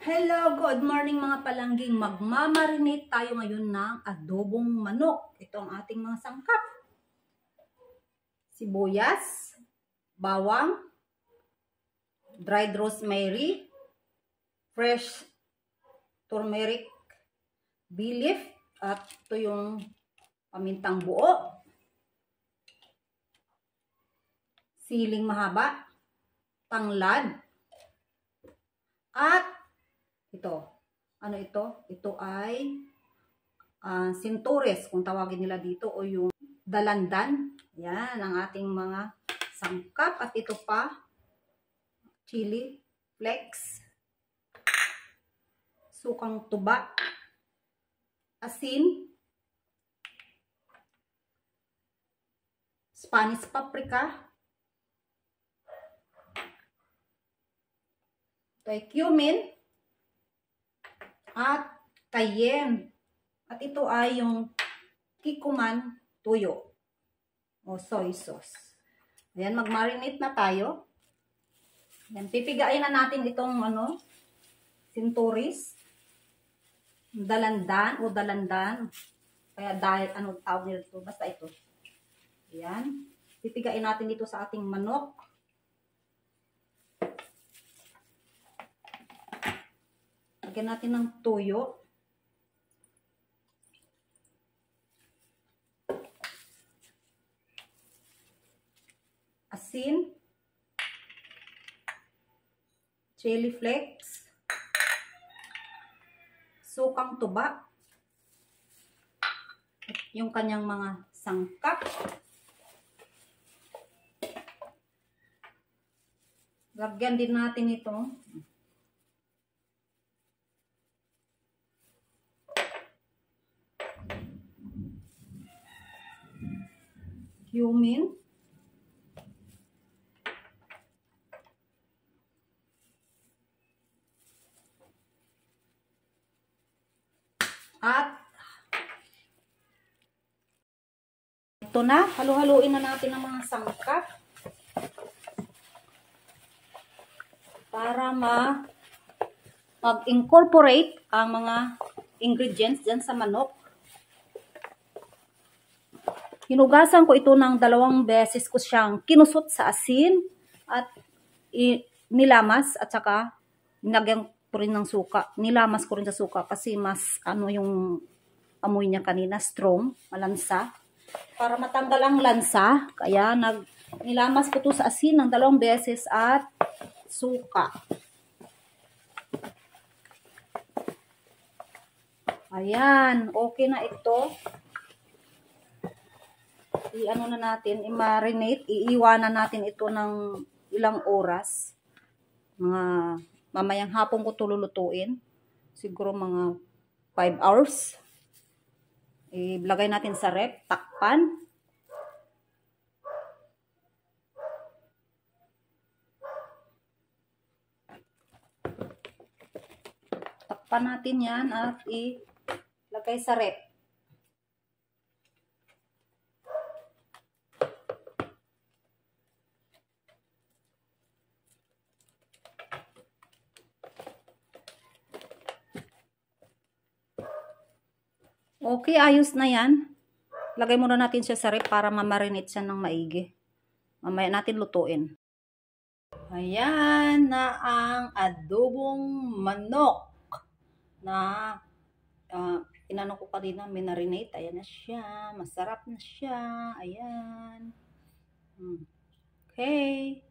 Hello, good morning mga palangging. Magmamarinate tayo ngayon ng adobong manok. Ito ang ating mga sangkap. Sibuyas, bawang, dried rosemary, fresh turmeric, bay leaf, at ito yung pamintang buo, siling mahaba, tanglad, at ito. Ano ito? Ito ay sintures, kung tawagin nila dito, o yung dalandan. Yan ang ating mga sangkap. At ito pa, chili flakes, sukang tuba, asin, Spanish paprika, ito ay cumin, at cayenne. At ito ay yung kikuman tuyo o soy sauce. Ayan, mag-marinate na tayo. Ayan, pipigain na natin itong sinturis, dalandan. Kaya dahil tawag nito, basta ito. Ayan, pipigain natin dito sa ating manok. Lagyan natin ng tuyo. Asin. Chili flakes. Sukang tuba. Yung kanyang mga sangkap. Lagyan din natin ito. Cumin, at ito na, halu-haluin na natin ang mga sangkap para mag-incorporate ang mga ingredients dyan sa manok. Hinugasan ko ito ng 2 beses ko siyang kinusot sa asin at nilamas, at saka nilagyan ko rin ng suka. Nilamas ko rin sa suka kasi mas yung amoy niya kanina, strong, malansa. Para matanggal ang lansa, kaya nilamas ko ito sa asin ng 2 beses at suka. Ayan, okay na ito. Na natin, i-marinate, iiwanan natin ito ng ilang oras. Mamayang hapon ko ito lulutuin. Siguro mga 5 hours. Ilagay natin sa ref, takpan. Takpan natin yan at ilagay sa ref. Okay, ayos na yan. Lagay muna natin siya sa ref para ma-marinate siya ng maigi. Mamaya natin lutuin. Ayan na ang adobong manok na inano ko kanina, minarinate. Ayan na siya. Masarap na siya. Ayan. Okay.